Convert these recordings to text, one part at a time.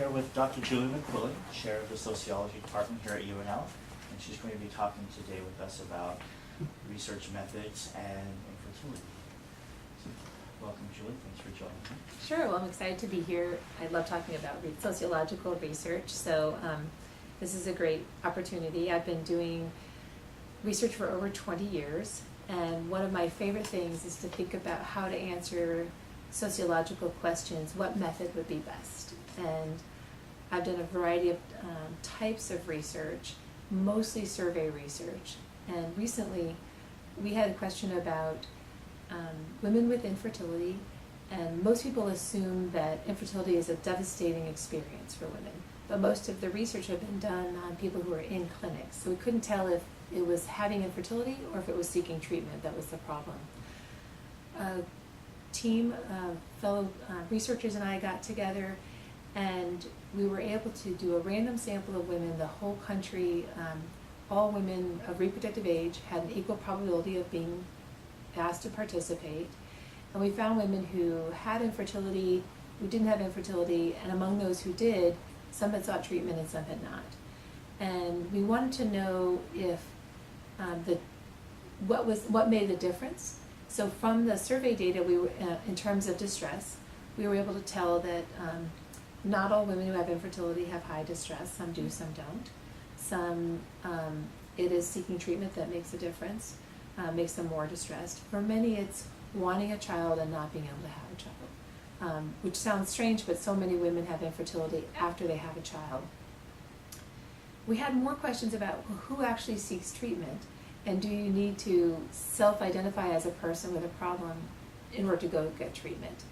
here with Dr. Julie McQuillan, Chair of the Sociology Department here at UNL, and she's going to be talking today with us about research methods and infertility. So, welcome, Julie. Thanks for joining me. Sure. Well, I'm excited to be here. I love talking about sociological research, so this is a great opportunity. I've been doing research for over 20 years, and one of my favorite things is to think about how to answer sociological questions, what method would be best. And I've done a variety of types of research, mostly survey research. And recently we had a question about women with infertility, and most people assume that infertility is a devastating experience for women. But most of the research had been done on people who are in clinics, so we couldn't tell if it was having infertility or if it was seeking treatment that was the problem. A team of fellow researchers and I got together, and we were able to do a random sample of women, the whole country. All women of reproductive age had an equal probability of being asked to participate, and we found women who had infertility, who didn't have infertility, and among those who did, some had sought treatment and some had not. And we wanted to know if what made the difference. So from the survey data, we were, in terms of distress, we were able to tell that not all women who have infertility have high distress. Some do, some don't. Some, it is seeking treatment that makes a difference, makes them more distressed. For many, it's wanting a child and not being able to have a child, which sounds strange, but so many women have infertility after they have a child. We had more questions about who actually seeks treatment, and do you need to self-identify as a person with a problem in order to go get treatment.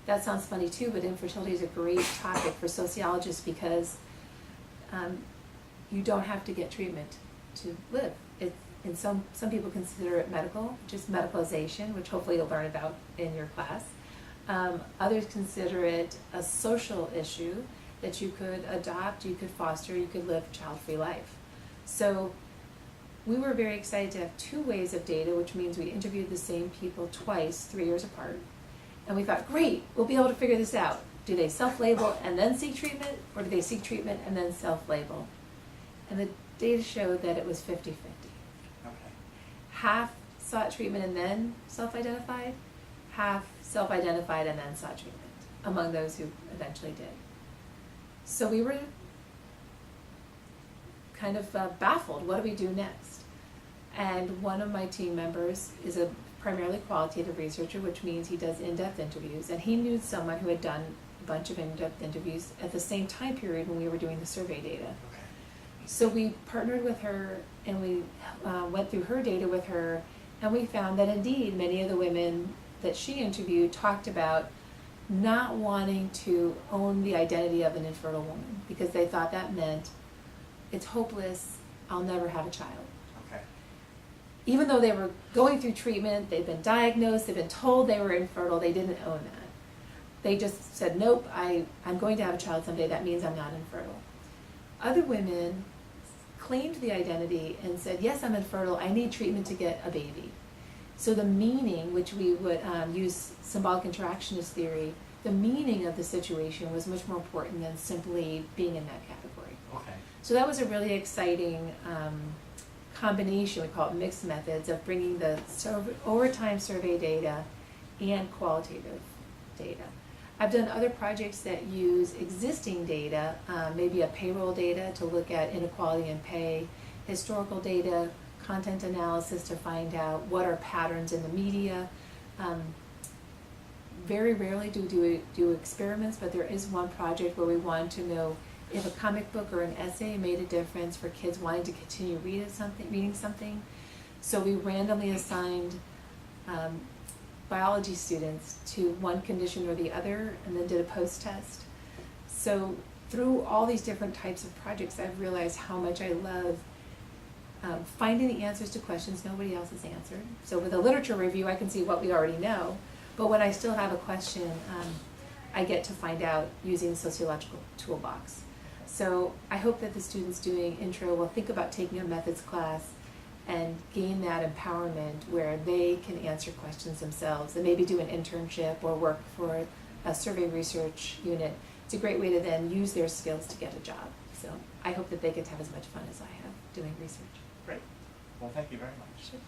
That sounds funny too, but infertility is a great topic for sociologists because you don't have to get treatment to live. And some people consider it medical, just medicalization, which hopefully you'll learn about in your class. Others consider it a social issue that you could adopt, you could foster, you could live a child-free life. So we were very excited to have two waves of data, which means we interviewed the same people twice, 3 years apart. And we thought, great, we'll be able to figure this out. Do they self-label and then seek treatment, or do they seek treatment and then self-label? And the data showed that it was 50-50. Okay. Half sought treatment and then self-identified, half self-identified and then sought treatment, among those who eventually did. So we were kind of baffled. What do we do next? And one of my team members is a primarily qualitative researcher, which means he does in-depth interviews, and he knew someone who had done a bunch of in-depth interviews at the same time period when we were doing the survey data. Okay. So we partnered with her, and we went through her data with her, and we found that indeed many of the women that she interviewed talked about not wanting to own the identity of an infertile woman because they thought that meant it's hopeless, I'll never have a child. Okay. Even though they were going through treatment, they'd been diagnosed, they'd been told they were infertile, they didn't own that. They just said, nope, I'm going to have a child someday, that means I'm not infertile. Other women claimed the identity and said, yes, I'm infertile, I need treatment to get a baby. So the meaning, which we would use symbolic interactionist theory, the meaning of the situation was much more important than simply being in that category. Okay. So that was a really exciting combination, we call it mixed methods, of bringing the overtime survey data and qualitative data. I've done other projects that use existing data, maybe a payroll data to look at inequality in pay, historical data, content analysis to find out what are patterns in the media. Very rarely do we do experiments, but there is one project where we wanted to know if a comic book or an essay made a difference for kids wanting to continue reading something. So we randomly assigned biology students to one condition or the other, and then did a post-test. So through all these different types of projects, I've realized how much I love finding the answers to questions nobody else has answered. So with a literature review, I can see what we already know, but when I still have a question, I get to find out using the sociological toolbox. So I hope that the students doing intro will think about taking a methods class and gain that empowerment where they can answer questions themselves and maybe do an internship or work for a survey research unit it's a great way to then use their skills to get a job. So I hope that they get to have as much fun as I have doing research. Great. Well, thank you very much. Sure.